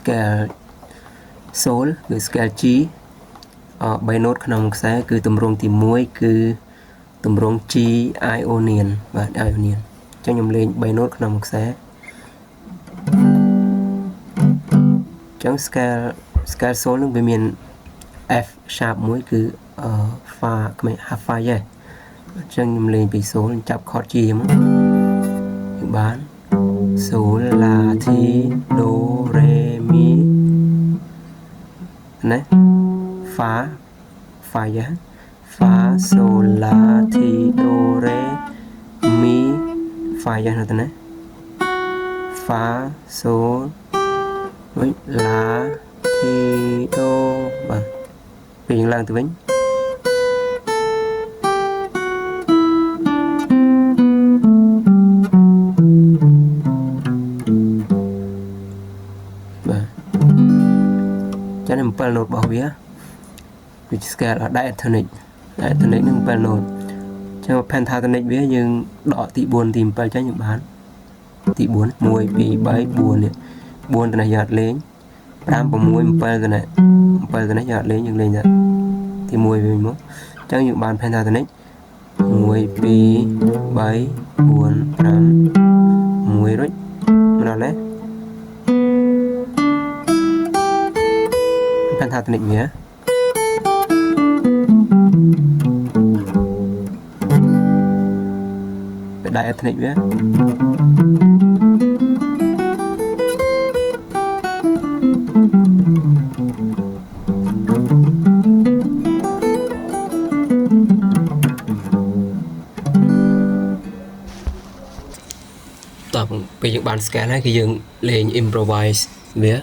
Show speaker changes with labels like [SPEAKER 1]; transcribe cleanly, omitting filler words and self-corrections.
[SPEAKER 1] scale sol គឺ scale G 3 note ក្នុងខ្សែគឺទម្រង់ទី1គឺទម្រង់ G Ionian បាទ Ionian អញ្ចឹងខ្ញុំលេង3 note ក្នុងខ្សែអញ្ចឹង scale sol នឹងវាមាន F sharp មួយគឺfa ក្មេង fa យេអញ្ចឹងខ្ញុំលេងពី sol ចាប់ chord G មកបាន sol la ti do re mi ណា fa យេ fa sol la ti do re mi fa យេនោះទៅណា fa sol la ti do បាទពេលឡើងទៅវិញចាន7 note របស់វាវា scale diatonic នឹង7 note ចឹង pentatonic វាយើងដកទី4ទី7ចឹងយើងបានទី4 1 2 3 4នេះ4ទៅនេះយើងអត់លេង5 6 7ទៅនេះ7ទៅនេះយើងអត់លេងយើងលេងតែទី1វិញមកចឹងយើងបាន pentatonic 1 2 3 4 5 1រួចមកដល់ណាpentatonic វាdiatonic វាតបពេលយើងបាន scale ហើយគឺយើងលេង improvise វា